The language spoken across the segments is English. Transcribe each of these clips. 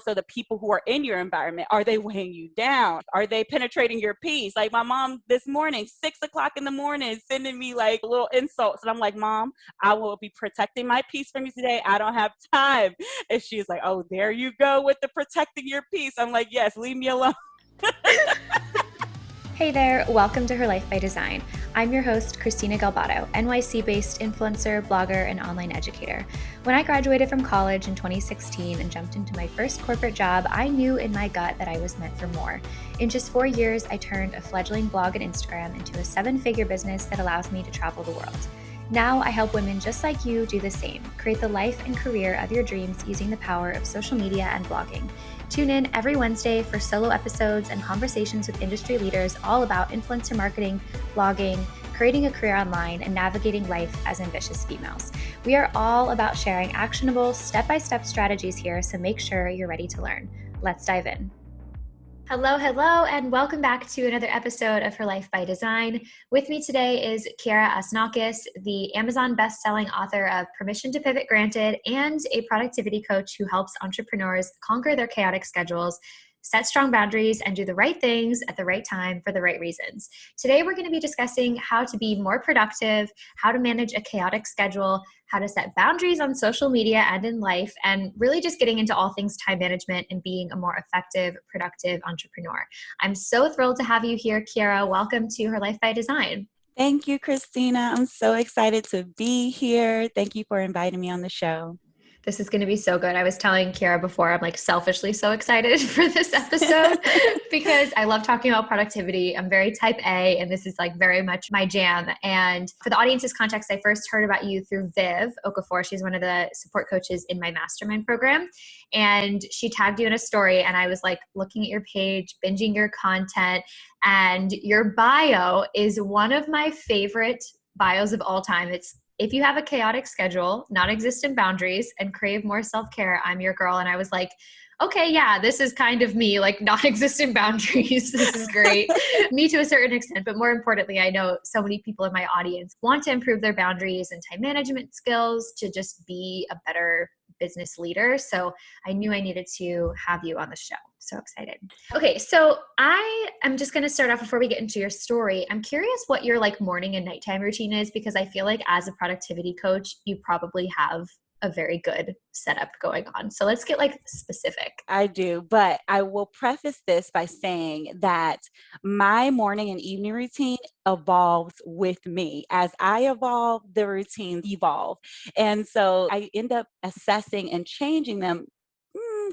So the people who are in your environment, are they weighing you down? Are they penetrating your peace? Like my mom this morning, 6:00 in the morning, sending me like little insults. And I'm like, Mom, I will be protecting my peace from you today. I don't have time. And she's like, oh, there you go with the protecting your peace. I'm like, yes, leave me alone. Hey there, welcome to Her Life by Design. I'm your host, Christina Galbato, NYC-based influencer, blogger, and online educator. When I graduated from college in 2016 and jumped into my first corporate job, I knew in my gut that I was meant for more. In just 4 years, I turned a fledgling blog and Instagram into a 7-figure business that allows me to travel the world. Now I help women just like you do the same, create the life and career of your dreams using the power of social media and blogging. Tune in every Wednesday for solo episodes and conversations with industry leaders all about influencer marketing, blogging, creating a career online, and navigating life as ambitious females. We are all about sharing actionable, step-by-step strategies here, so make sure you're ready to learn. Let's dive in. Hello, and welcome back to another episode of Her Life by Design. With me today is Kiara Asnakis, the Amazon best-selling author of Permission to Pivot Granted and a productivity coach who helps entrepreneurs conquer their chaotic schedules, set strong boundaries, and do the right things at the right time for the right reasons. Today, we're going to be discussing how to be more productive, how to manage a chaotic schedule, how to set boundaries on social media and in life, and really just getting into all things time management and being a more effective, productive entrepreneur. I'm so thrilled to have you here, Kiara. Welcome to Her Life by Design. Thank you, Christina. I'm so excited to be here. Thank you for inviting me on the show. This is going to be so good. I was telling Kiara before, I'm like selfishly so excited for this episode because I love talking about productivity. I'm very type A, and this is like very much my jam. And for the audience's context, I first heard about you through Viv Okafor. She's one of the support coaches in my mastermind program. And she tagged you in a story, and I was like looking at your page, binging your content, and your bio is one of my favorite bios of all time. It's, if you have a chaotic schedule, non-existent boundaries, and crave more self-care, I'm your girl. And I was like, okay, yeah, this is kind of me, like non-existent boundaries. This is great. Me to a certain extent, but more importantly, I know so many people in my audience want to improve their boundaries and time management skills to just be a better business leader. So I knew I needed to have you on the show. So excited. Okay, so I am just going to start off before we get into your story. I'm curious what your like morning and nighttime routine is, because I feel like as a productivity coach, you probably have a very good setup going on. So let's get like specific. I do, but I will preface this by saying that my morning and evening routine evolves with me. As I evolve, the routines evolve. And so I end up assessing and changing them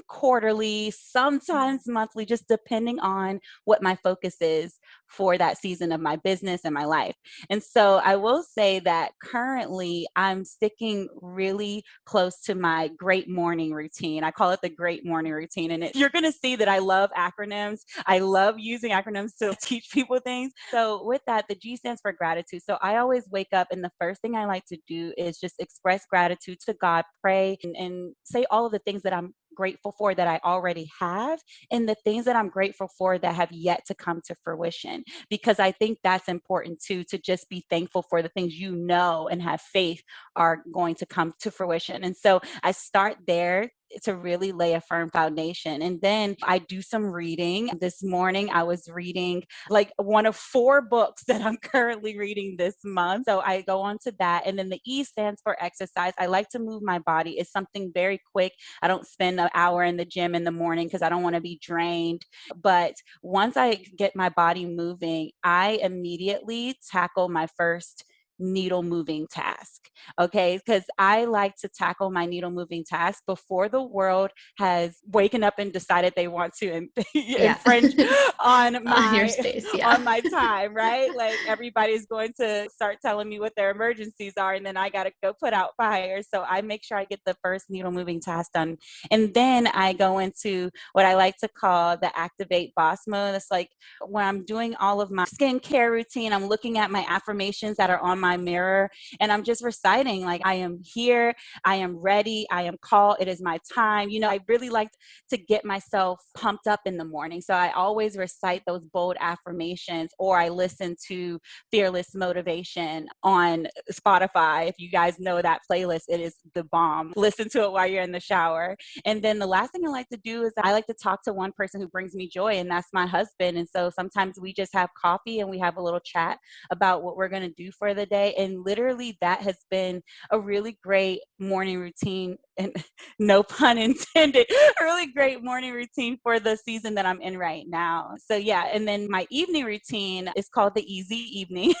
quarterly, sometimes monthly, just depending on what my focus is for that season of my business and my life. And so I will say that currently I'm sticking really close to my great morning routine. I call it the great morning routine. And you're going to see that I love acronyms. I love using acronyms to teach people things. So with that, the G stands for gratitude. So I always wake up and the first thing I like to do is just express gratitude to God, pray, and say all of the things that I'm grateful for that I already have, and the things that I'm grateful for that have yet to come to fruition. Because I think that's important too, to just be thankful for the things you know and have faith are going to come to fruition. And so I start there to really lay a firm foundation. And then I do some reading. This morning, I was reading like one of 4 books that I'm currently reading this month. So I go on to that. And then the E stands for exercise. I like to move my body. It's something very quick. I don't spend an hour in the gym in the morning because I don't want to be drained. But once I get my body moving, I immediately tackle my first needle moving task. Okay. Because I like to tackle my needle moving task before the world has waken up and decided they want to infringe on my your space, on my time, right? Like everybody's going to start telling me what their emergencies are, and then I got to go put out fires. So I make sure I get the first needle moving task done. And then I go into what I like to call the activate boss mode. It's like when I'm doing all of my skincare routine, I'm looking at my affirmations that are on my my mirror and I'm just reciting, like, I am here, I am ready, I am called, it is my time. I really like to get myself pumped up in the morning. So I always recite those bold affirmations, or I listen to Fearless Motivation on Spotify. If you guys know that playlist, it is the bomb. Listen to it while you're in the shower. And then the last thing I like to do is I like to talk to one person who brings me joy, and that's my husband. And so sometimes we just have coffee and we have a little chat about what we're going to do for the day. And literally that has been a really great morning routine, and no pun intended, a really great morning routine for the season that I'm in right now. So yeah, and then my evening routine is called the easy evening.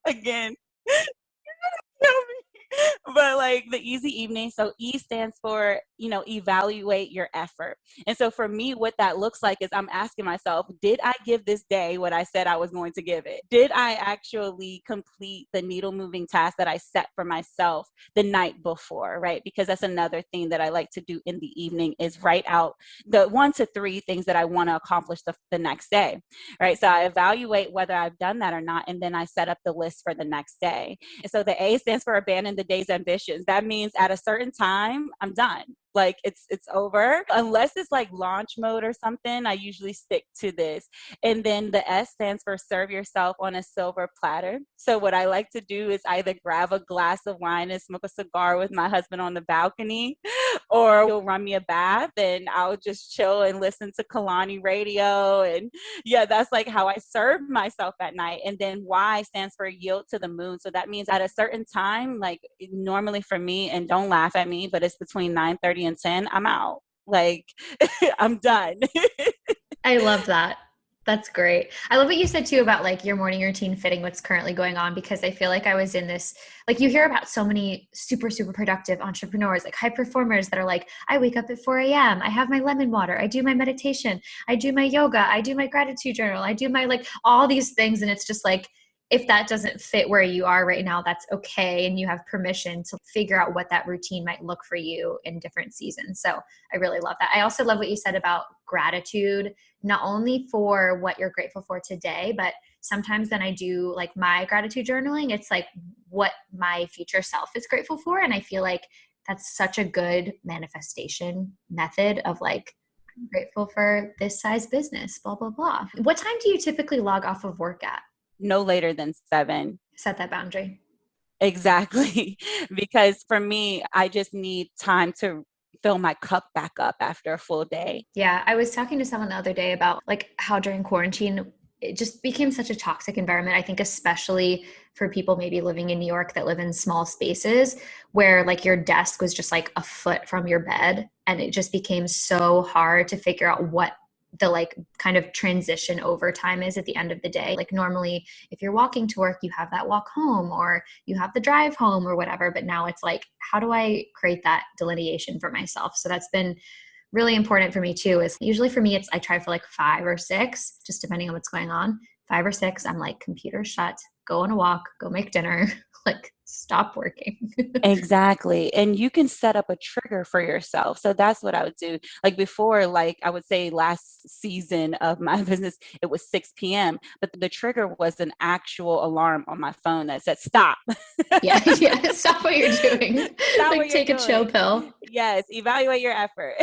Again, but like the easy evening. So E stands for, evaluate your effort. And so for me, what that looks like is I'm asking myself, did I give this day what I said I was going to give it? Did I actually complete the needle moving task that I set for myself the night before, right? Because that's another thing that I like to do in the evening is write out the 1 to 3 things that I want to accomplish the next day, right? So I evaluate whether I've done that or not, and then I set up the list for the next day. And so the A stands for abandon the day's ambitions. That means at a certain time, I'm done. Like it's over. Unless it's like launch mode or something, I usually stick to this. And then the S stands for serve yourself on a silver platter. So what I like to do is either grab a glass of wine and smoke a cigar with my husband on the balcony, or he'll run me a bath and I'll just chill and listen to Kalani radio. And yeah, that's like how I serve myself at night. And then Y stands for yield to the moon. So that means at a certain time, like normally for me, and don't laugh at me, but it's between 9:30 and 10, I'm out. Like I'm done. I love that. That's great. I love what you said too about like your morning routine fitting what's currently going on, because I feel like I was in this, like you hear about so many super, super productive entrepreneurs, like high performers that are like, I wake up at 4 a.m. I have my lemon water. I do my meditation. I do my yoga. I do my gratitude journal. I do my like all these things. And it's just like, if that doesn't fit where you are right now, that's okay. And you have permission to figure out what that routine might look for you in different seasons. So I really love that. I also love what you said about gratitude, not only for what you're grateful for today, but sometimes when I do like my gratitude journaling, it's like what my future self is grateful for. And I feel like that's such a good manifestation method of like, I'm grateful for this size business, blah, blah, blah. What time do you typically log off of work at? No later than 7. Set that boundary. Exactly. Because for me, I just need time to fill my cup back up after a full day. Yeah. I was talking to someone the other day about like how during quarantine, it just became such a toxic environment. I think especially for people maybe living in New York that live in small spaces where like your desk was just like a foot from your bed. And it just became so hard to figure out what the like kind of transition over time is at the end of the day. Like normally if you're walking to work, you have that walk home or you have the drive home or whatever. But now it's like, how do I create that delineation for myself? So that's been really important for me too. Is usually for me, it's, I try for like 5 or 6, just depending on what's going on. 5 or 6, I'm like computer shut, go on a walk, go make dinner, like stop working. Exactly. And you can set up a trigger for yourself. So that's what I would do. Like before, like I would say last season of my business, it was 6 p.m. But the trigger was an actual alarm on my phone that said, stop. Yeah. Stop what you're doing. Stop Like what you're take a chill doing. pill. Yes. Evaluate your effort.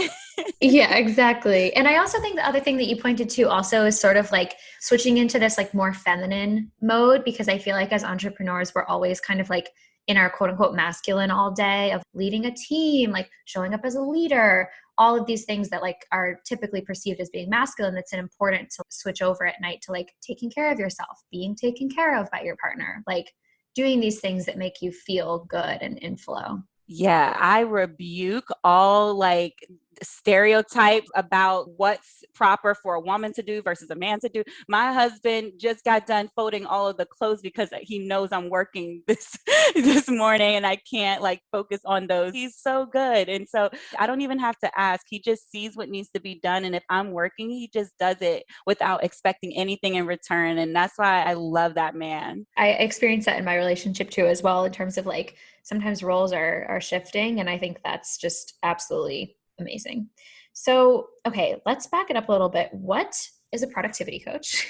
Yeah, exactly. And I also think the other thing that you pointed to also is sort of like switching into this like more feminine mode, because I feel like as entrepreneurs, we're always kind of like in our quote unquote masculine all day of leading a team, like showing up as a leader, all of these things that like are typically perceived as being masculine. That's important to switch over at night to like taking care of yourself, being taken care of by your partner, like doing these things that make you feel good and in flow. Yeah, I rebuke all like stereotypes about what's proper for a woman to do versus a man to do. My husband just got done folding all of the clothes because he knows I'm working this morning and I can't like focus on those. He's so good. And so I don't even have to ask. He just sees what needs to be done. And if I'm working, he just does it without expecting anything in return. And that's why I love that man. I experienced that in my relationship too, as well, in terms of like sometimes roles are shifting. And I think that's just absolutely amazing. So, okay, let's back it up a little bit. What is a productivity coach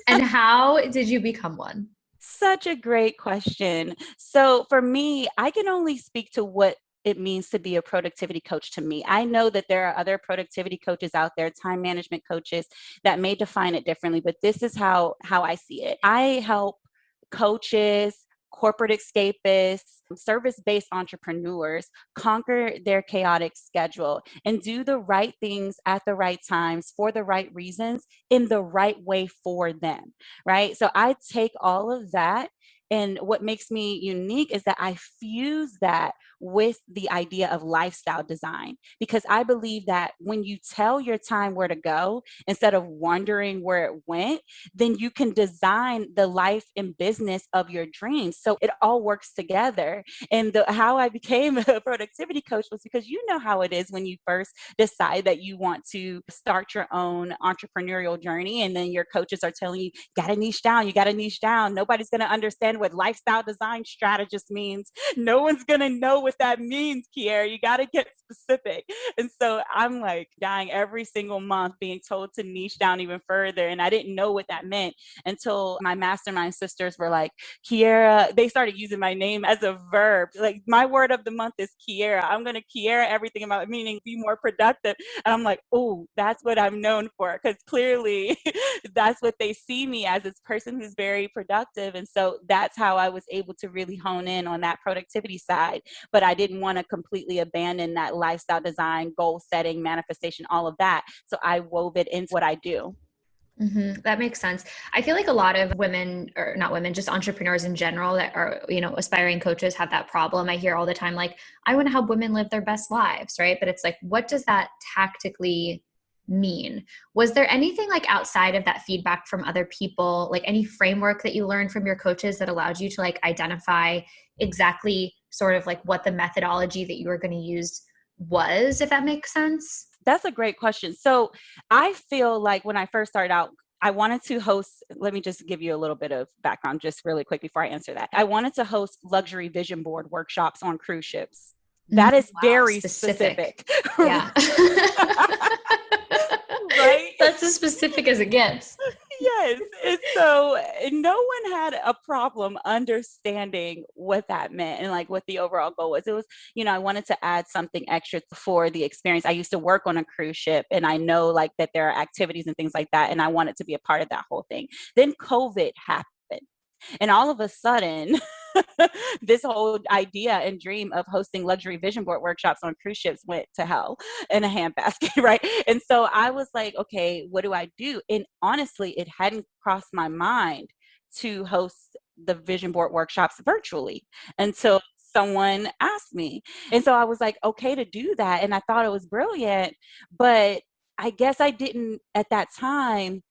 and how did you become one? such a great question. So for me, I can only speak to what it means to be a productivity coach to me. I know that there are other productivity coaches out there, time management coaches that may define it differently, but this is how I see it. I help coaches, corporate escapists, service-based entrepreneurs conquer their chaotic schedule and do the right things at the right times for the right reasons in the right way for them, right? So I take all of that, and what makes me unique is that I fuse that with the idea of lifestyle design, because I believe that when you tell your time where to go instead of wondering where it went, then you can design the life and business of your dreams. So it all works together. And how I became a productivity coach was because you know how it is when you first decide that you want to start your own entrepreneurial journey, and then your coaches are telling you, you gotta niche down, you gotta niche down. Nobody's gonna understand what lifestyle design strategist means. No one's gonna know what that means, Kiera. You gotta get specific. And so I'm like dying every single month being told to niche down even further. And I didn't know what that meant until my mastermind sisters were like, Kiera, they started using my name as a verb. Like, my word of the month is Kiera. I'm going to Kiera everything about it, meaning be more productive. And I'm like, oh, that's what I'm known for. Because clearly that's what they see me as, this person who's very productive. And so that's how I was able to really hone in on that productivity side. But I didn't want to completely abandon that lifestyle design, goal setting, manifestation, all of that. So I wove it into what I do. Mm-hmm. That makes sense. I feel like a lot of women, or not women, just entrepreneurs in general that are, aspiring coaches have that problem. I hear all the time, like, I want to help women live their best lives, right? But it's like, what does that tactically mean? Was there anything like outside of that feedback from other people, like any framework that you learned from your coaches that allowed you to like identify exactly sort of like what the methodology that you were going to use was, if that makes sense? That's a great question. So I feel like when I first started out, I wanted to host, let me just give you a little bit of background just really quick before I answer that. I wanted to host luxury vision board workshops on cruise ships. That is Wow, very specific. specific. Yeah. Right? That's as specific as it gets. Yes. And so no one had a problem understanding what that meant and like what the overall goal was. It was, I wanted to add something extra for the experience. I used to work on a cruise ship, and I know like that there are activities and things like that. And I wanted to be a part of that whole thing. Then COVID happened. And all of a sudden, this whole idea and dream of hosting luxury vision board workshops on cruise ships went to hell in a handbasket, right? And so I was like, okay, what do I do? And honestly, it hadn't crossed my mind to host the vision board workshops virtually until someone asked me. And so I was like, okay to do that. And I thought it was brilliant, but I guess I didn't at that time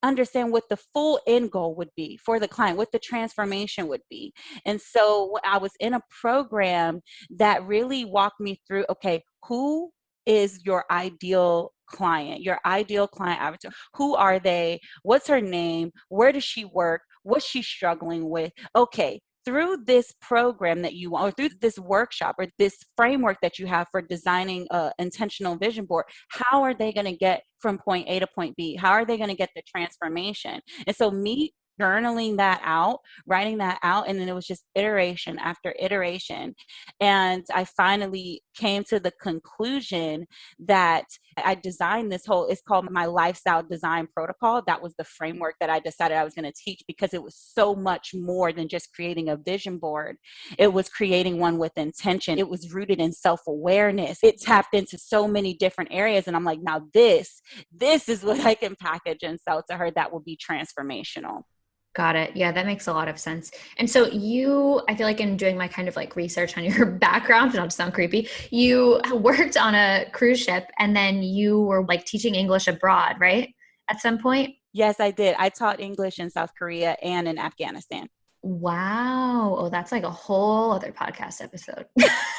understand what the full end goal would be for the client, what the transformation would be. And so I was in a program that really walked me through, okay, who is your ideal client, your ideal client avatar? Who are they? What's her name? Where does she work? What's she struggling with? Okay, through this program that you want, or through this workshop or this framework that you have for designing a intentional vision board, how are they going to get from point A to point B? How are they going to get the transformation? And so me journaling that out, writing that out, and then it was just iteration after iteration. And I finally came to the conclusion that I designed this whole, it's called my lifestyle design protocol. That was the framework that I decided I was going to teach, because it was so much more than just creating a vision board. It was creating one with intention. It was rooted in self-awareness. It tapped into so many different areas. And I'm like, now this is what I can package and sell to her that will be transformational. Got it. Yeah, that makes a lot of sense. And so I feel like in doing my kind of like research on your background, not to sound creepy, you worked on a cruise ship and then you were like teaching English abroad, right? At some point? Yes, I did. I taught English in South Korea and in Afghanistan. Wow. Oh, that's like a whole other podcast episode.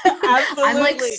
Absolutely.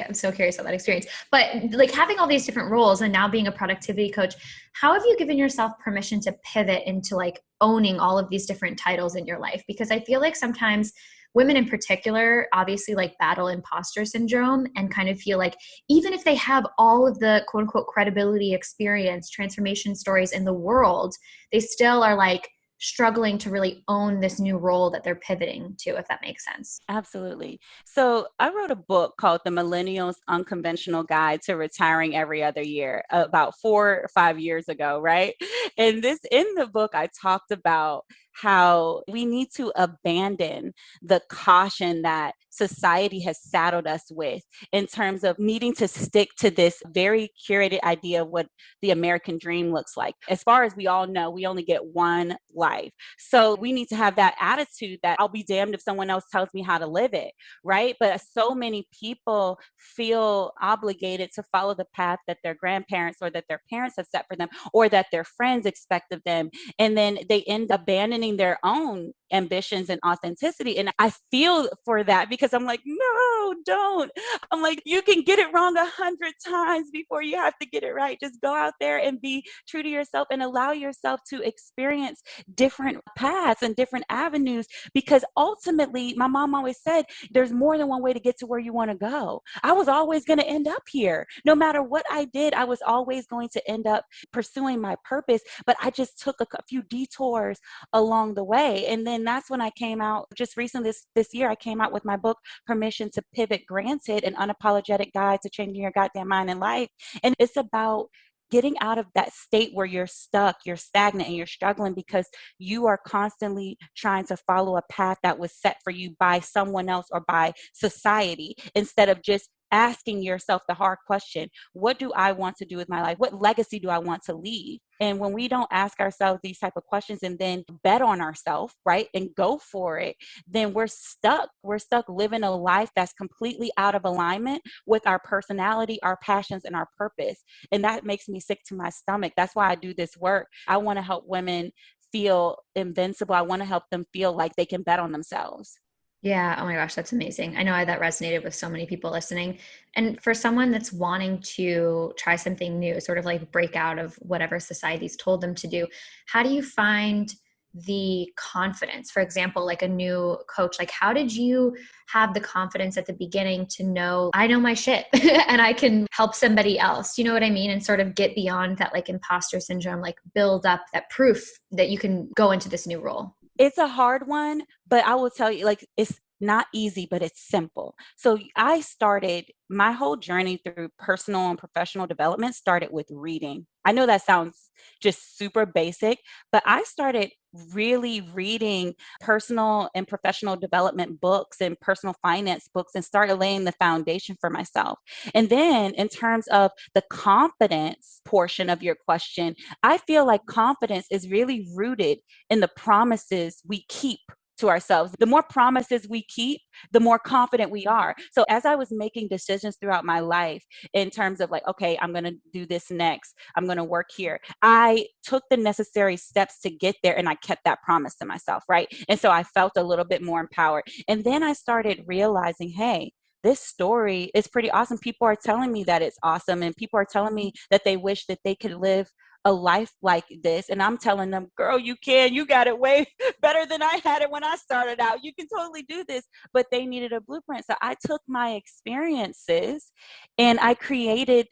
I'm so curious about that experience. But like having all these different roles and now being a productivity coach, how have you given yourself permission to pivot into like owning all of these different titles in your life? Because I feel like sometimes women in particular obviously like battle imposter syndrome and kind of feel like even if they have all of the quote unquote credibility, experience, transformation stories in the world, they still are like struggling to really own this new role that they're pivoting to, if that makes sense. Absolutely. So I wrote a book called The Millennials Unconventional Guide to Retiring Every Other Year about 4 or 5 years ago, right? And in the book, I talked about how we need to abandon the caution that society has saddled us with in terms of needing to stick to this very curated idea of what the American dream looks like. As far as we all know, we only get one life. So we need to have that attitude that I'll be damned if someone else tells me how to live it, right? But so many people feel obligated to follow the path that their grandparents or that their parents have set for them or that their friends expect of them. And then they end up abandoning their own ambitions and authenticity. And I feel for that because I'm like, no, don't. I'm like, you can get it wrong 100 times before you have to get it right. Just go out there and be true to yourself and allow yourself to experience different paths and different avenues, because ultimately my mom always said there's more than one way to get to where you want to go. I was always going to end up here. No matter what I did, I was always going to end up pursuing my purpose, but I just took a few detours along the way. And then that's when I came out just recently this year. I came out with my book, Permission to Pivot Granted, an unapologetic guide to changing your goddamn mind and life. And it's about getting out of that state where you're stuck, you're stagnant, and you're struggling because you are constantly trying to follow a path that was set for you by someone else or by society, instead of just asking yourself the hard question, what do I want to do with my life? What legacy do I want to leave? And when we don't ask ourselves these type of questions and then bet on ourselves, right, and go for it, then we're stuck. We're stuck living a life that's completely out of alignment with our personality, our passions, and our purpose. And that makes me sick to my stomach. That's why I do this work. I want to help women feel invincible. I want to help them feel like they can bet on themselves. Yeah. Oh my gosh, that's amazing. I know that resonated with so many people listening. And for someone that's wanting to try something new, sort of like break out of whatever society's told them to do, how do you find the confidence? For example, like a new coach, like how did you have the confidence at the beginning to know I know my shit and I can help somebody else? You know what I mean? And sort of get beyond that like imposter syndrome, like build up that proof that you can go into this new role. It's a hard one, but I will tell you, like, it's not easy, but it's simple. So I started my whole journey through personal and professional development started with reading. I know that sounds just super basic, but I started really reading personal and professional development books and personal finance books and started laying the foundation for myself. And then in terms of the confidence portion of your question, I feel like confidence is really rooted in the promises we keep to ourselves. The more promises we keep, the more confident we are. So as I was making decisions throughout my life in terms of like, okay, I'm going to do this next, I'm going to work here, I took the necessary steps to get there and I kept that promise to myself, right? And so I felt a little bit more empowered. And then I started realizing, hey, this story is pretty awesome. People are telling me that it's awesome, and people are telling me that they wish that they could live a life like this. And I'm telling them, girl, you can, you got it way better than I had it when I started out. You can totally do this. But they needed a blueprint. So I took my experiences and I created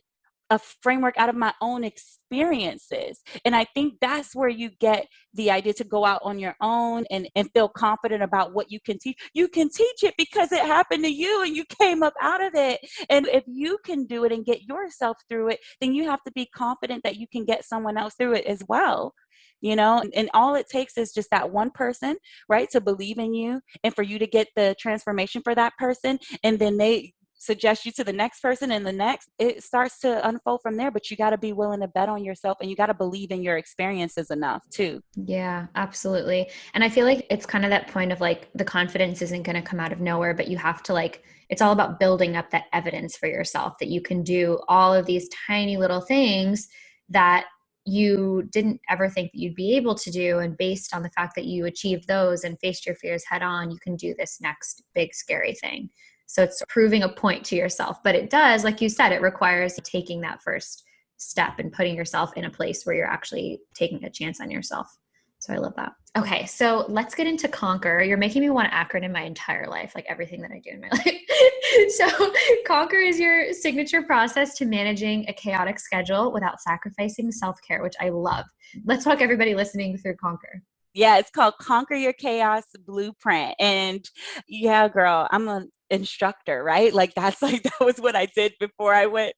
a framework out of my own experiences. And I think that's where you get the idea to go out on your own and feel confident about what you can teach. You can teach it because it happened to you and you came up out of it. And if you can do it and get yourself through it, then you have to be confident that you can get someone else through it as well. You know, and all it takes is just that one person, right, to believe in you and for you to get the transformation for that person. And then they suggest you to the next person and the next. It starts to unfold from there, but you got to be willing to bet on yourself and you got to believe in your experiences enough too. Yeah, absolutely. And I feel like it's kind of that point of like the confidence isn't going to come out of nowhere, but you have to like, it's all about building up that evidence for yourself that you can do all of these tiny little things that you didn't ever think that you'd be able to do. And based on the fact that you achieved those and faced your fears head on, you can do this next big scary thing. So it's proving a point to yourself, but it does, like you said, it requires taking that first step and putting yourself in a place where you're actually taking a chance on yourself. So I love that. Okay. So let's get into Conquer. You're making me want to acronym my entire life, like everything that I do in my life. So Conquer is your signature process to managing a chaotic schedule without sacrificing self-care, which I love. Let's walk everybody listening through Conquer. Yeah, it's called Conquer Your Chaos Blueprint. And yeah, girl, I'm an instructor, right? Like that's like that was what I did before I went.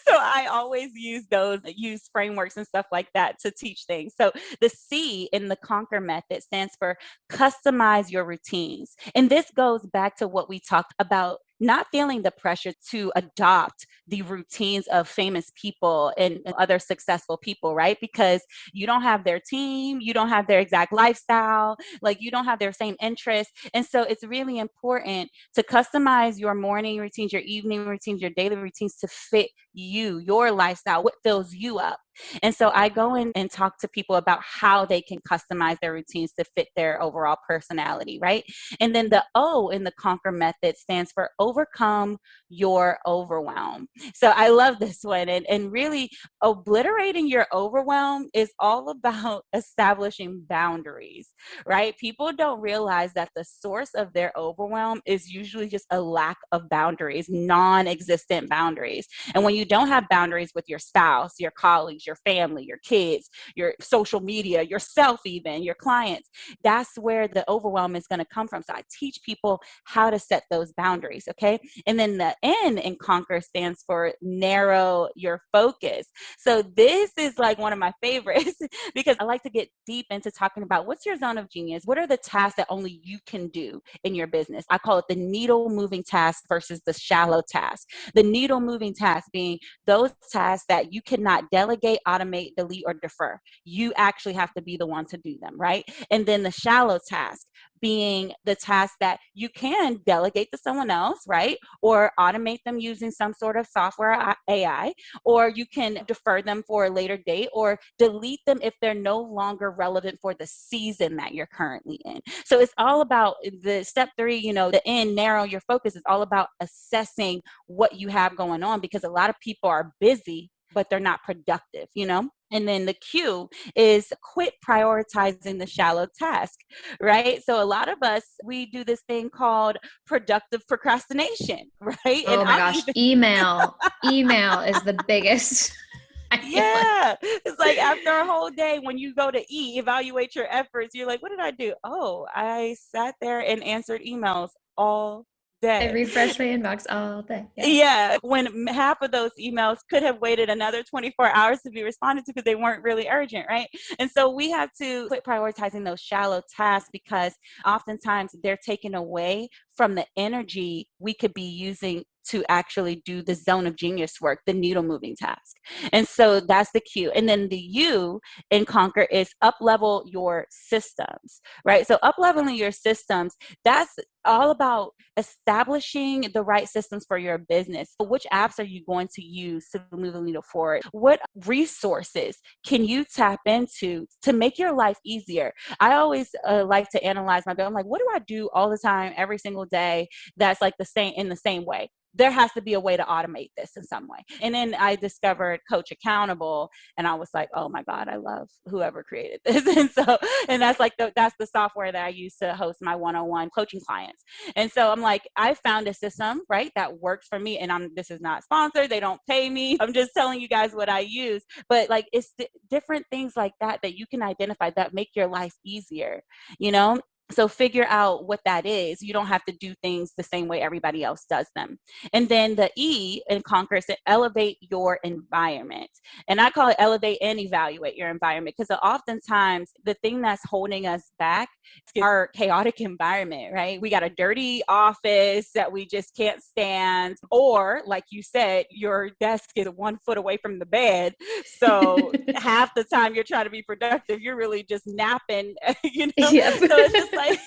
So I always use frameworks and stuff like that to teach things. So the C in the Conquer method stands for customize your routines. And this goes back to what we talked about, not feeling the pressure to adopt the routines of famous people and other successful people, right? Because you don't have their team, you don't have their exact lifestyle, like you don't have their same interests. And so it's really important to customize your morning routines, your evening routines, your daily routines to fit you, your lifestyle, what fills you up. And so I go in and talk to people about how they can customize their routines to fit their overall personality, right? And then the O in the Conquer method stands for overcome your overwhelm. So I love this one. And really, obliterating your overwhelm is all about establishing boundaries, right? People don't realize that the source of their overwhelm is usually just a lack of boundaries, non existent boundaries. And when you don't have boundaries with your spouse, your colleagues, your family, your kids, your social media, yourself, even your clients, that's where the overwhelm is going to come from. So I teach people how to set those boundaries. Okay. And then the N in Conquer stands for narrow your focus. So this is like one of my favorites because I like to get deep into talking about what's your zone of genius? What are the tasks that only you can do in your business? I call it the needle moving task versus the shallow task. The needle moving task being those tasks that you cannot delegate, automate, delete, or defer. You actually have to be the one to do them, right? And then the shallow task being the task that you can delegate to someone else, right? Or automate them using some sort of software AI, or you can defer them for a later date or delete them if they're no longer relevant for the season that you're currently in. So it's all about the step 3, the N, narrow your focus, is all about assessing what you have going on, because a lot of people are busy but they're not productive. And then the Q is quit prioritizing the shallow task, right? So a lot of us, we do this thing called productive procrastination, right? And Oh my gosh, email is the biggest. Yeah. It's like after a whole day, when you go to evaluate your efforts, you're like, what did I do? Oh, I sat there and answered emails all I day. refresh my inbox all day. Yeah, when half of those emails could have waited another 24 hours to be responded to because they weren't really urgent, right? And so we have to quit prioritizing those shallow tasks, because oftentimes they're taken away from the energy we could be using to actually do the zone of genius work, the needle moving task. And so that's the Q. And then the U in Conquer is up level your systems, right? So up leveling your systems, that's all about establishing the right systems for your business. Which apps are you going to use to move the needle forward? What resources can you tap into to make your life easier? I always like to analyze my business. I'm like, what do I do all the time, every single day, that's like the same, in the same way? There has to be a way to automate this in some way. And then I discovered Coach Accountable, and I was like, oh my God, I love whoever created this. And that's like that's the software that I use to host my one-on-one coaching clients. And so I'm like, I found a system, right, that works for me. And this is not sponsored. They don't pay me. I'm just telling you guys what I use. But like, it's different things like that you can identify that make your life easier, you know? So figure out what that is. You don't have to do things the same way everybody else does them. And then the E in Conquer is to elevate your environment. And I call it elevate and evaluate your environment, because oftentimes the thing that's holding us back is our chaotic environment, right? We got a dirty office that we just can't stand. Or like you said, your desk is 1 foot away from the bed. So half the time you're trying to be productive, you're really just napping, Yep. So it's just like,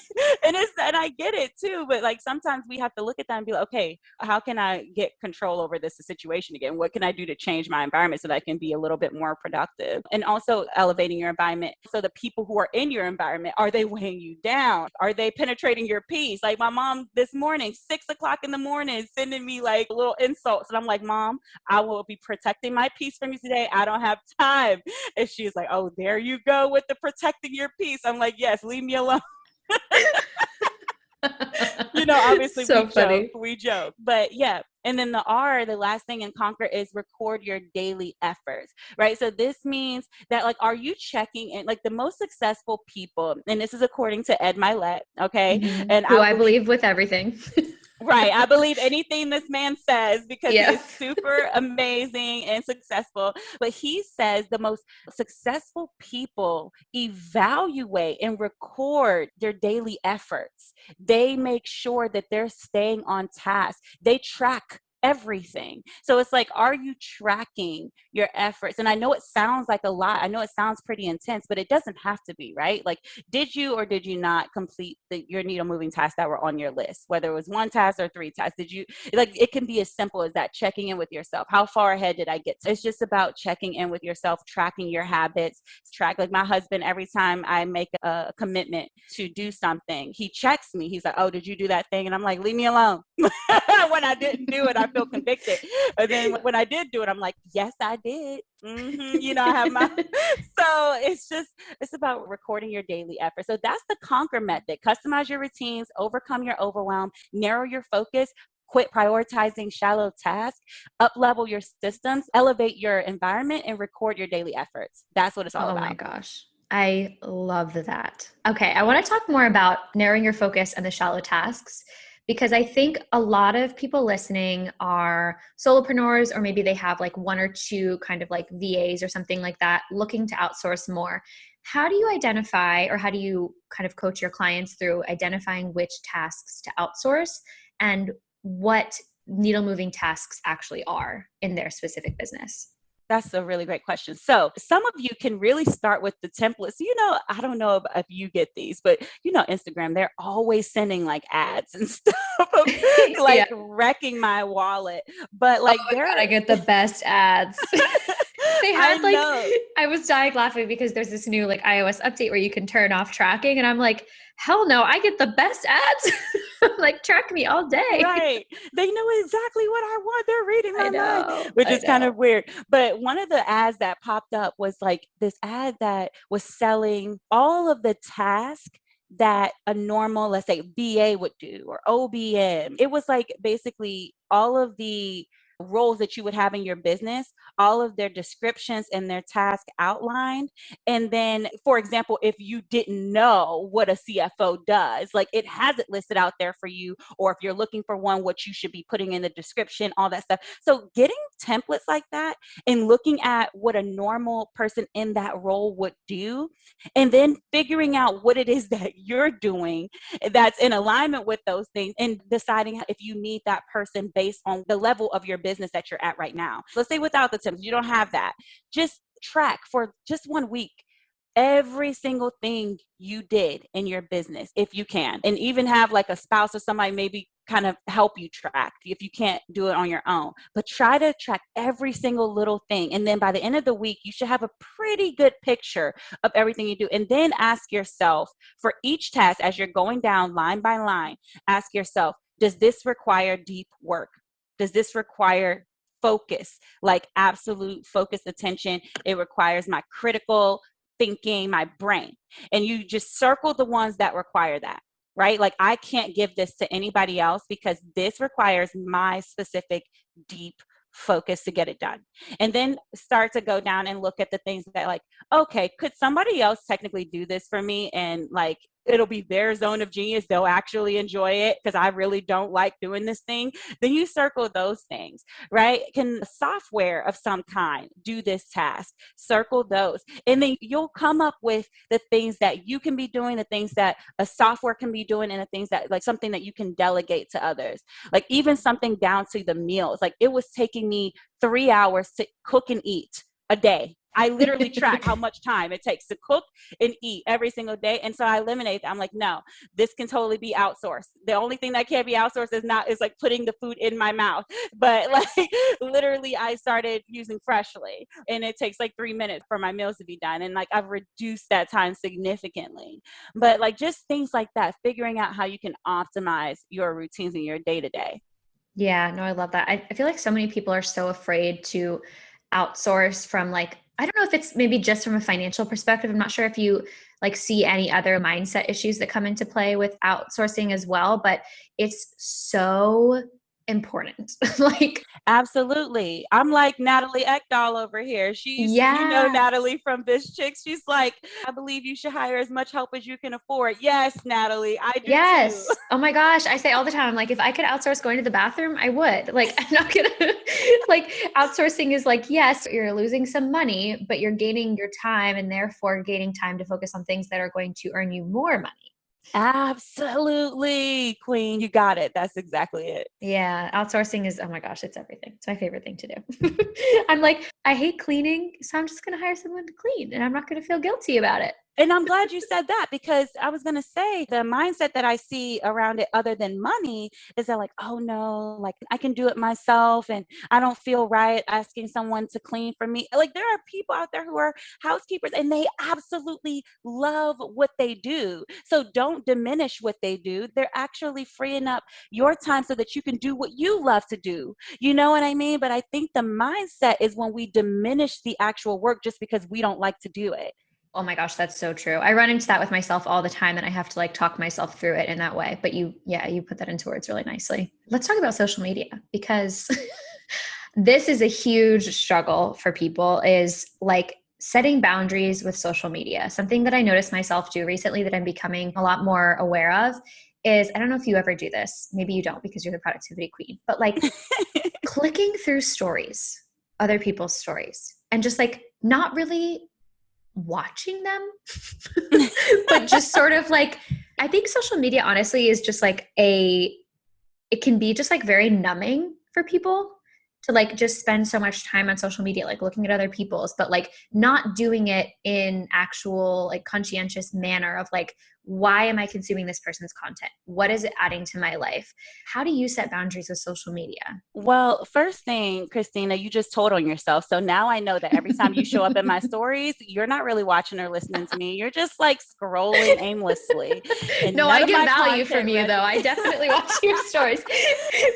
and I get it too, but like sometimes we have to look at that and be like, okay, how can I get control over this situation again? What can I do to change my environment so that I can be a little bit more productive? And also elevating your environment. So the people who are in your environment, are they weighing you down? Are they penetrating your peace? Like my mom this morning, 6:00 in the morning, sending me like little insults. And I'm like, Mom, I will be protecting my peace from you today. I don't have time. And she's like, oh, there you go with the protecting your peace. I'm like, yes, leave me alone. Obviously So funny. we joke, but yeah. And then the R, the last thing in conquer is record your daily efforts, right? So this means that like, are you checking in like the most successful people? And this is according to Ed Milet, okay? And Who I I believe believe with everything. right. I believe anything this man says because he is Yes. super amazing and successful. But he says the most successful people evaluate and record their daily efforts. They make sure that they're staying on task. They track everything. So it's like, are you tracking your efforts? And I know it sounds like a lot. I know it sounds pretty intense, but it doesn't have to be, right? Like, did you or did you not complete your needle moving tasks that were on your list, whether it was one task or three tasks? Did you, like, it can be as simple as that, checking in with yourself. How far ahead did I get? It's just about checking in with yourself, tracking your habits, track, like my husband, every time I make a commitment to do something, he checks me. He's like, oh, did you do that thing? And I'm like, leave me alone. When I didn't do it, I feel convicted. But then when I did do it, I'm like, yes, I did. I have my, so it's about recording your daily effort. So that's the conquer method. Customize your routines, overcome your overwhelm, narrow your focus, quit prioritizing shallow tasks, up level your systems, elevate your environment, and record your daily efforts. That's what it's all Oh my about. gosh. I love that. Okay. I want to talk more about narrowing your focus and the shallow tasks because I think a lot of people listening are solopreneurs, or maybe they have like one or two kind of like VAs or something like that looking to outsource more. How do you identify, or how do you kind of coach your clients through identifying which tasks to outsource and what needle moving tasks actually are in their specific business? That's a really great question. So some of you can really start with the templates. I don't know if you get these, but Instagram, they're always sending like ads and stuff, Yeah. like wrecking my wallet. But Oh like my God, I get the best ads. They I had like, know. I was dying laughing because there's this new like iOS update where you can turn off tracking. And I'm like, hell no, I get the best ads. Like, track me all day. Right. They know exactly what I want. They're reading I my mind, know. which I is kind know. of weird. But one of the ads that popped up was like this ad that was selling all of the tasks that a normal, let's say, VA would do or OBM. It was like basically all of the roles that you would have in your business, all of their descriptions and their task outlined. And then, for example, if you didn't know what a CFO does, like it has it listed out there for you, or if you're looking for one, what you should be putting in the description, all that stuff. So getting templates like that and looking at what a normal person in that role would do, and then figuring out what it is that you're doing that's in alignment with those things, and deciding if you need that person based on the level of your business that you're at right now. Let's say without the temps, you don't have that. Just track for just 1 week every single thing you did in your business, if you can, and even have like a spouse or somebody maybe kind of help you track if you can't do it on your own. But try to track every single little thing, and then by the end of the week you should have a pretty good picture of everything you do. And then ask yourself for each task, as you're going down line by line, ask yourself, does this require deep work? Does this require focus, like absolute focused attention? It requires my critical thinking, my brain. And you just circle the ones that require that, right? Like, I can't give this to anybody else because this requires my specific deep focus to get it done. And then start to go down and look at the things that, like, okay, could somebody else technically do this for me? And like, it'll be their zone of genius. They'll actually enjoy it because I really don't like doing this thing. Then you circle those things, right? Can software of some kind do this task? Circle those. And then you'll come up with the things that you can be doing, the things that a software can be doing, and the things that, like, something that you can delegate to others. Like even something down to the meals. Like, it was taking me 3 hours to cook and eat a day. I literally track how much time it takes to cook and eat every single day. And so I eliminate that. I'm like, no, this can totally be outsourced. The only thing that can't be outsourced is like putting the food in my mouth. But like literally I started using Freshly, and it takes like 3 minutes for my meals to be done. And like I've reduced that time significantly. But like just things like that, figuring out how you can optimize your routines in your day to day. Yeah, no, I love that. I feel like so many people are so afraid to outsource from like, I don't know if it's maybe just from a financial perspective. I'm not sure if you like see any other mindset issues that come into play with outsourcing as well, but it's so important. Like, Absolutely. I'm like Natalie Ekdahl over here. yeah. Natalie from This Chick. She's like, I believe you should hire as much help as you can afford. Yes, Natalie, I do too. Yes. Oh my gosh. I say all the time, I'm like, if I could outsource going to the bathroom, I would. Like, I'm not gonna like outsourcing is like, yes, you're losing some money, but you're gaining your time and therefore gaining time to focus on things that are going to earn you more money. Absolutely, Queen. You got it. That's exactly it. Yeah. Outsourcing is, oh my gosh, it's everything. It's my favorite thing to do. I'm like, I hate cleaning, so I'm just going to hire someone to clean and I'm not going to feel guilty about it. And I'm glad you said that, because I was going to say the mindset that I see around it other than money is that like, oh no, like I can do it myself and I don't feel right asking someone to clean for me. Like there are people out there who are housekeepers and they absolutely love what they do. So don't diminish what they do. They're actually freeing up your time so that you can do what you love to do. You know what I mean? But I think the mindset is when we diminish the actual work just because we don't like to do it. Oh my gosh, that's so true. I run into that with myself all the time and I have to like talk myself through it in that way. But you put that into words really nicely. Let's talk about social media, because this is a huge struggle for people, is like setting boundaries with social media. Something that I noticed myself do recently that I'm becoming a lot more aware of is, I don't know if you ever do this, maybe you don't because you're the productivity queen, but like clicking through stories, other people's stories, and just like not really watching them, but just sort of like, I think social media honestly is just like it can be just like very numbing for people to like just spend so much time on social media, like looking at other people's, but like not doing it in actual like conscientious manner of like, why am I consuming this person's content? What is it adding to my life? How do you set boundaries with social media? Well, first thing, Christina, you just told on yourself. So now I know that every time you show up in my stories, you're not really watching or listening to me. You're just like scrolling aimlessly. And No, none I of get my value content from you though. I definitely watch your stories.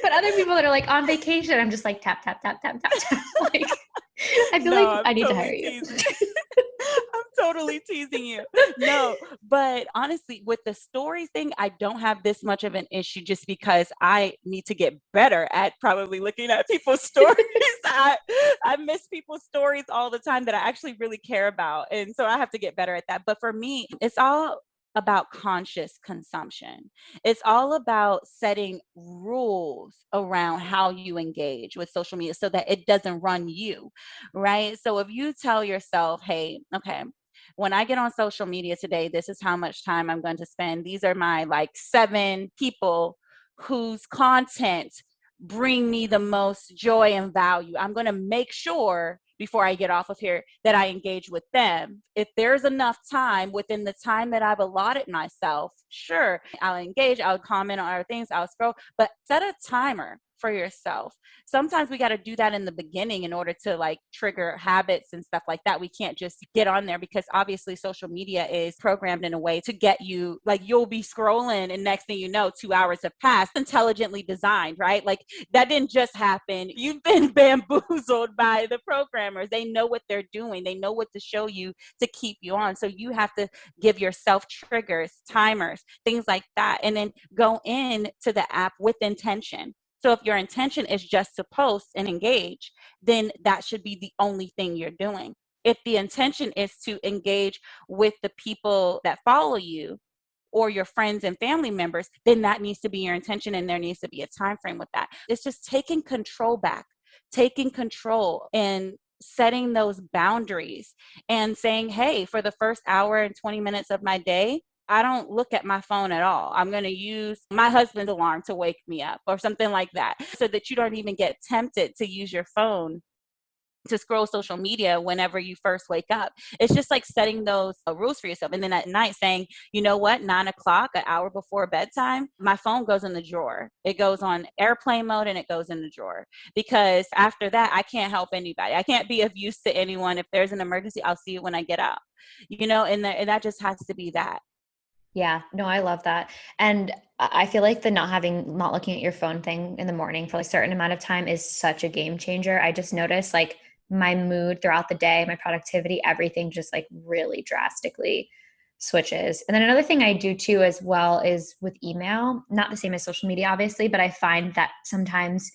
But other people that are like on vacation, I'm just like tap, tap, tap, tap, tap, tap. Like, I feel No, like I'm I need to hire totally you. teasing. I'm totally teasing you. No, but honestly, with the story thing, I don't have this much of an issue just because I need to get better at probably looking at people's stories. I miss people's stories all the time that I actually really care about. And so I have to get better at that. But for me, it's all about conscious consumption. It's all about setting rules around how you engage with social media so that it doesn't run you, right? So if you tell yourself, hey, okay, when I get on social media today, this is how much time I'm going to spend. These are my like 7 people whose content bring me the most joy and value. I'm going to make sure before I get off of here that I engage with them. If there's enough time within the time that I've allotted myself, sure, I'll engage, I'll comment on other things, I'll scroll, but set a timer for yourself. Sometimes we got to do that in the beginning in order to like trigger habits and stuff like that. We can't just get on there because obviously social media is programmed in a way to get you, like you'll be scrolling and next thing you know 2 hours have passed. Intelligently designed, right? Like that didn't just happen. You've been bamboozled by the programmers. They know what they're doing. They know what to show you to keep you on. So you have to give yourself triggers, timers, things like that, and then go into the app with intention. So if your intention is just to post and engage, then that should be the only thing you're doing. If the intention is to engage with the people that follow you or your friends and family members, then that needs to be your intention and there needs to be a time frame with that. It's just taking control back, taking control and setting those boundaries and saying, hey, for the first hour and 20 minutes of my day, I don't look at my phone at all. I'm going to use my husband's alarm to wake me up or something like that so that you don't even get tempted to use your phone to scroll social media whenever you first wake up. It's just like setting those rules for yourself. And then at night saying, you know what, 9 o'clock, an hour before bedtime, my phone goes in the drawer. It goes on airplane mode and it goes in the drawer. Because after that, I can't help anybody. I can't be of use to anyone. If there's an emergency, I'll see it when I get up. And that just has to be that. Yeah, no, I love that. And I feel like the not looking at your phone thing in the morning for a certain amount of time is such a game changer. I just noticed like my mood throughout the day, my productivity, everything just like really drastically switches. And then another thing I do too as well is with email, not the same as social media, obviously, but I find that sometimes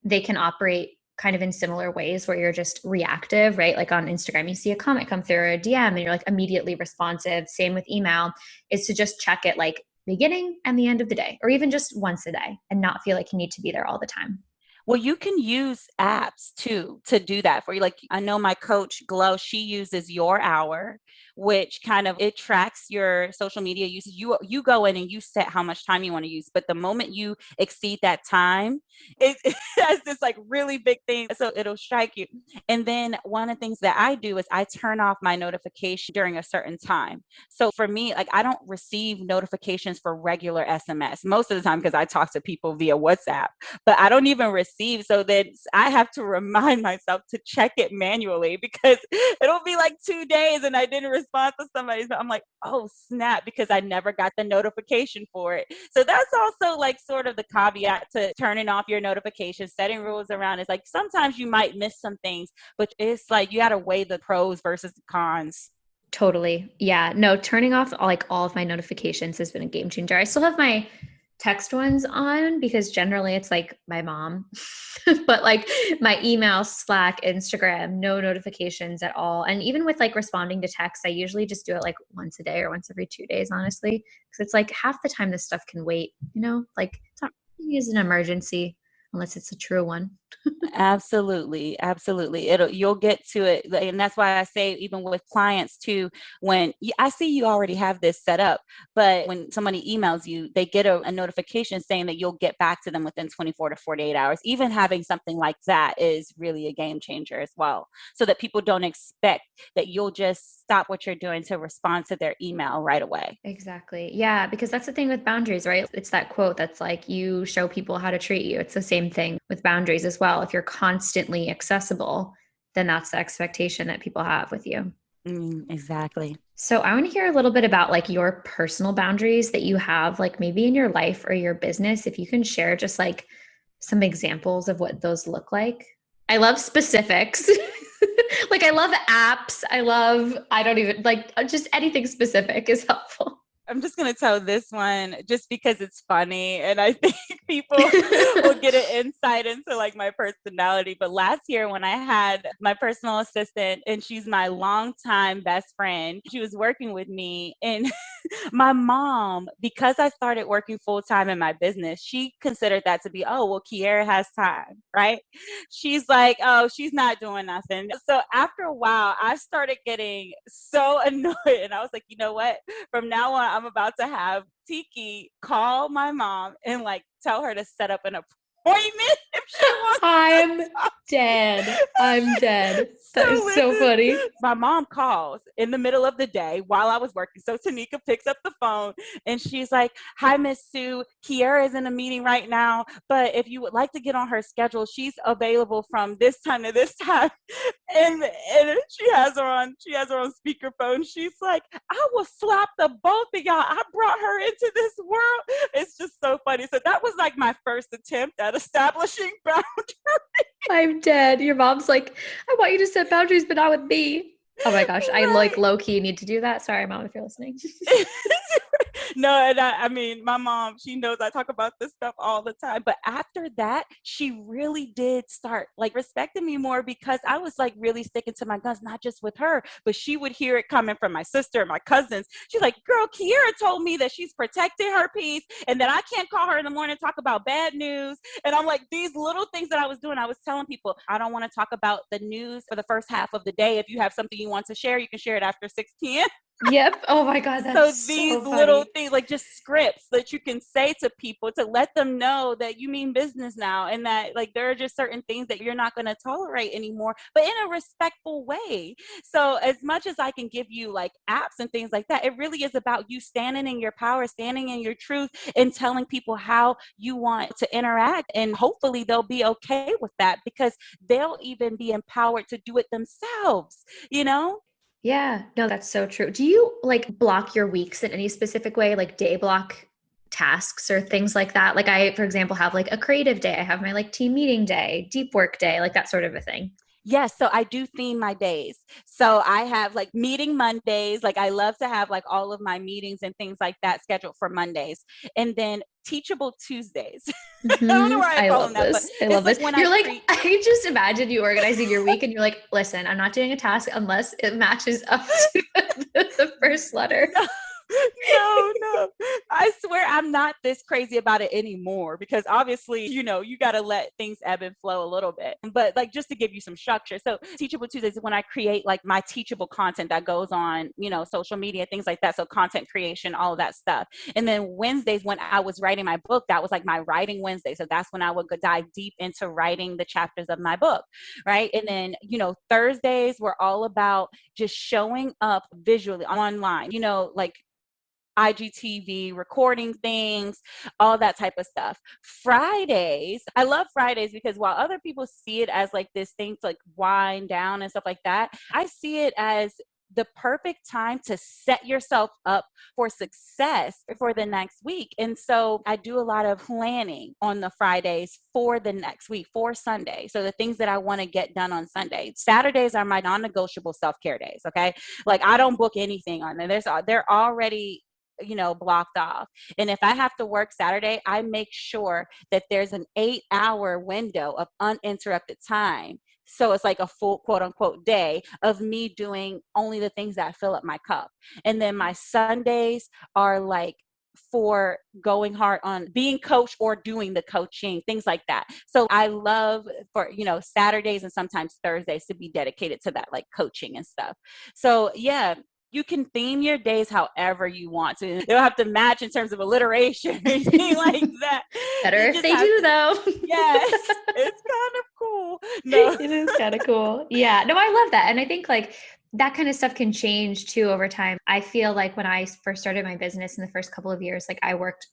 they can operate kind of in similar ways where you're just reactive, right? Like on Instagram, you see a comment come through or a DM and you're like immediately responsive. Same with email, is to just check it like beginning and the end of the day, or even just once a day and not feel like you need to be there all the time. Well, you can use apps too to do that for you. Like I know my coach Glow, she uses Your Hour, which kind of it tracks your social media usage. You go in and you set how much time you want to use, but the moment you exceed that time, it has this like really big thing. So it'll strike you. And then one of the things that I do is I turn off my notification during a certain time. So for me, like I don't receive notifications for regular SMS most of the time because I talk to people via WhatsApp, but I don't even receive. So then I have to remind myself to check it manually because it'll be like 2 days and I didn't respond to somebody. So I'm like, oh snap, because I never got the notification for it. So that's also like sort of the caveat to turning off your notifications, setting rules around. It's like sometimes you might miss some things, but it's like you got to weigh the pros versus the cons. Totally. Yeah. No, turning off like all of my notifications has been a game changer. I still have my text ones on because generally it's like my mom, but like my email, Slack, Instagram, no notifications at all. And even with like responding to text, I usually just do it like once a day or once every 2 days, honestly. Because it's like half the time this stuff can wait, like it's not really an emergency unless it's a true one. Absolutely, absolutely. You'll get to it, and that's why I say even with clients too. When I see you already have this set up, but when somebody emails you, they get a notification saying that you'll get back to them within 24 to 48 hours. Even having something like that is really a game changer as well, so that people don't expect that you'll just stop what you're doing to respond to their email right away. Exactly. Yeah, because that's the thing with boundaries, right? It's that quote that's like, you show people how to treat you. It's the same thing with boundaries as well. If you're constantly accessible, then that's the expectation that people have with you. Exactly. So I want to hear a little bit about like your personal boundaries that you have, like maybe in your life or your business. If you can share just like some examples of what those look like. I love specifics. Like I love apps. I don't even like just anything specific is helpful. I'm just going to tell this one just because it's funny. And I think people will get an insight into like my personality. But last year when I had my personal assistant and she's my longtime best friend, she was working with me and my mom, because I started working full time in my business, she considered that to be, oh, well, Kiera has time, right? She's like, oh, she's not doing nothing. So after a while, I started getting so annoyed. And I was like, you know what? From now on, I'm about to have Tiki call my mom and like tell her to set up an appointment if she wants. I'm dead. I'm dead. That is so funny. My mom calls in the middle of the day while I was working. So Tanika picks up the phone and she's like, hi, Miss Sue. Kiera is in a meeting right now, but if you would like to get on her schedule, she's available from this time to this time. And she has her on speakerphone. She's like, I will slap the both of y'all. I brought her into this world. It's just so funny. So that was like my first attempt at establishing boundaries. I'm dead. Your mom's like, I want you to set boundaries, but not with me. Oh my gosh. I like low key need to do that. Sorry, mom, if you're listening. No, and I mean, my mom, she knows I talk about this stuff all the time. But after that, she really did start like respecting me more because I was like really sticking to my guns, not just with her, but she would hear it coming from my sister and my cousins. She's like, girl, Kiera told me that she's protecting her peace and that I can't call her in the morning and talk about bad news. And I'm like, these little things that I was doing, I was telling people, I don't want to talk about the news for the first half of the day. If you have something you want to share, you can share it after 6 p.m. Yep. Oh my God. That's So these so little funny. things, like just scripts that you can say to people to let them know that you mean business now and that like there are just certain things that you're not going to tolerate anymore, but in a respectful way. So as much as I can give you like apps and things like that, it really is about you standing in your power, standing in your truth, and telling people how you want to interact. And hopefully they'll be okay with that because they'll even be empowered to do it themselves, you know? Yeah. No, that's so true. Do you like block your weeks in any specific way, like day block tasks or things like that? Like I, for example, have like a creative day. I have my like team meeting day, deep work day, like that sort of a thing. Yes, so I do theme my days. So I have like meeting Mondays. Like I love to have like all of my meetings and things like that scheduled for Mondays. And then teachable Tuesdays. I don't know why I I call them love that, but this. I it's love like this. when I You're like, create. I just imagine you organizing your week and you're like, listen, I'm not doing a task unless it matches up to the first letter. No, no. I swear I'm not this crazy about it anymore because obviously, you got to let things ebb and flow a little bit. But like just to give you some structure. So, Teachable Tuesdays is when I create like my teachable content that goes on, social media, things like that. So, content creation, all of that stuff. And then Wednesdays, when I was writing my book, that was like my writing Wednesday. So, that's when I would go dive deep into writing the chapters of my book. Right. And then, Thursdays were all about just showing up visually online, like IGTV, recording things, all that type of stuff. Fridays, I love Fridays because while other people see it as like this thing to like wind down and stuff like that, I see it as the perfect time to set yourself up for success for the next week. And so I do a lot of planning on the Fridays for the next week, for Sunday. So the things that I want to get done on Sunday. Saturdays are my non-negotiable self-care days. Okay. Like I don't book anything on there. They're already blocked off. And if I have to work Saturday, I make sure that there's an 8-hour window of uninterrupted time. So it's like a full quote unquote day of me doing only the things that fill up my cup. And then my Sundays are like for going hard on being coached or doing the coaching, things like that. So I love for, Saturdays and sometimes Thursdays to be dedicated to that, like coaching and stuff. So yeah, you can theme your days however you want to. They don't have to match in terms of alliteration or anything like that. Better You if just they have do, to, though. yes, it's kind of cool. No. It is kind of cool. Yeah. No, I love that. And I think like that kind of stuff can change too over time. I feel like when I first started my business in the first couple of years, like I worked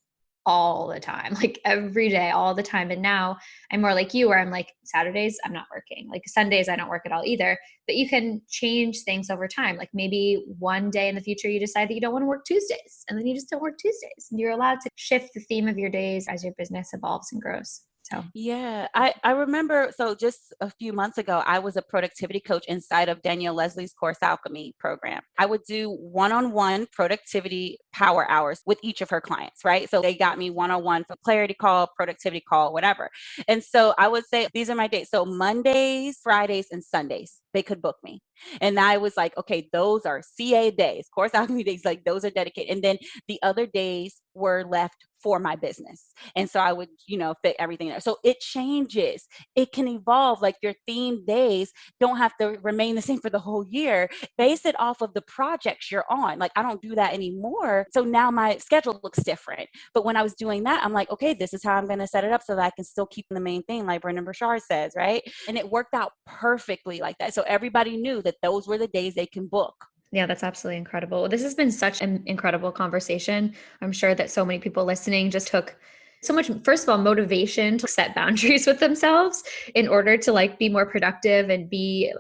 all the time, like every day, all the time. And now I'm more like you, where I'm like, Saturdays, I'm not working. Like Sundays, I don't work at all either. But you can change things over time. Like maybe one day in the future, you decide that you don't want to work Tuesdays, and then you just don't work Tuesdays. And you're allowed to shift the theme of your days as your business evolves and grows. So Yeah, I remember. So just a few months ago, I was a productivity coach inside of Danielle Leslie's Course Alchemy program. I would do one-on-one productivity power hours with each of her clients, right? So they got me one-on-one for clarity call, productivity call, whatever. And so I would say, these are my days. So Mondays, Fridays, and Sundays, they could book me. And I was like, okay, those are CA days, Course Alchemy days, like those are dedicated. And then the other days were left for my business. And so I would, fit everything there. So it changes. It can evolve. Like your theme days don't have to remain the same for the whole year. Base it off of the projects you're on. Like I don't do that anymore. So now my schedule looks different. But when I was doing that, I'm like, okay, this is how I'm going to set it up so that I can still keep the main thing, like Brendan Burchard says, right? And it worked out perfectly like that. So everybody knew that those were the days they can book. yeah, that's absolutely incredible. This has been such an incredible conversation. I'm sure that so many people listening just took so much, first of all, motivation to set boundaries with themselves in order to like be more productive and be,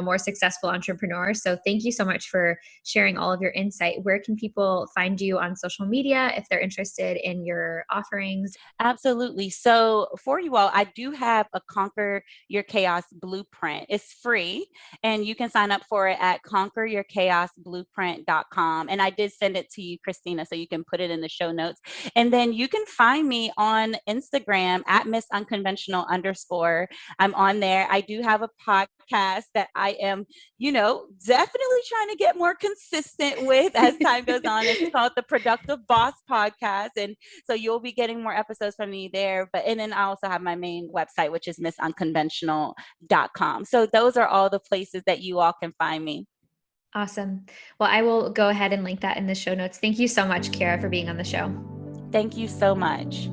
more successful entrepreneurs. So thank you so much for sharing all of your insight. Where can people find you on social media if they're interested in your offerings? Absolutely. So for you all, I do have a Conquer Your Chaos blueprint. It's free and you can sign up for it at conqueryourchaosblueprint.com. And I did send it to you, Christina, so you can put it in the show notes. And then you can find me on Instagram at Miss Unconventional _. I'm on there. I do have a podcast that I am, definitely trying to get more consistent with as time goes on. It's called the Productive Boss Podcast. And so you'll be getting more episodes from me there. And then I also have my main website, which is missunconventional.com. So those are all the places that you all can find me. Awesome. Well, I will go ahead and link that in the show notes. Thank you so much, Kara, for being on the show. Thank you so much.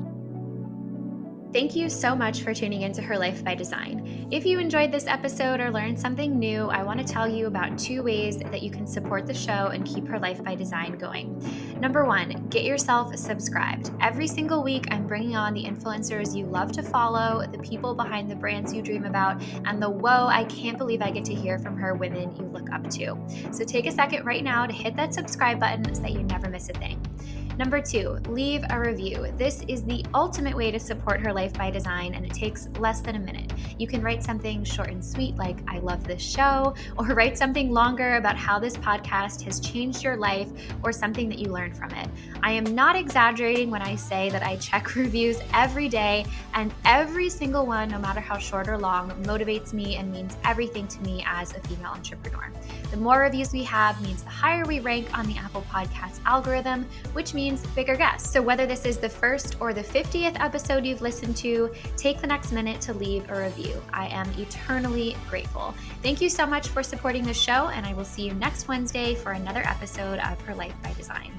Thank you so much for tuning into Her Life by Design. If you enjoyed this episode or learned something new, I want to tell you about 2 ways that you can support the show and keep Her Life by Design going. Number 1, get yourself subscribed. Every single week, I'm bringing on the influencers you love to follow, the people behind the brands you dream about, and the whoa, I can't believe I get to hear from her women you look up to. So take a second right now to hit that subscribe button so that you never miss a thing. Number 2, leave a review. This is the ultimate way to support Her Life by Design, and it takes less than a minute. You can write something short and sweet like, I love this show, or write something longer about how this podcast has changed your life or something that you learned from it. I am not exaggerating when I say that I check reviews every day, and every single one, no matter how short or long, motivates me and means everything to me as a female entrepreneur. The more reviews we have means the higher we rank on the Apple Podcast algorithm, which means bigger guests. So whether this is the first or the 50th episode you've listened to, take the next minute to leave a review. I am eternally grateful. Thank you so much for supporting the show, and I will see you next Wednesday for another episode of Her Life by Design.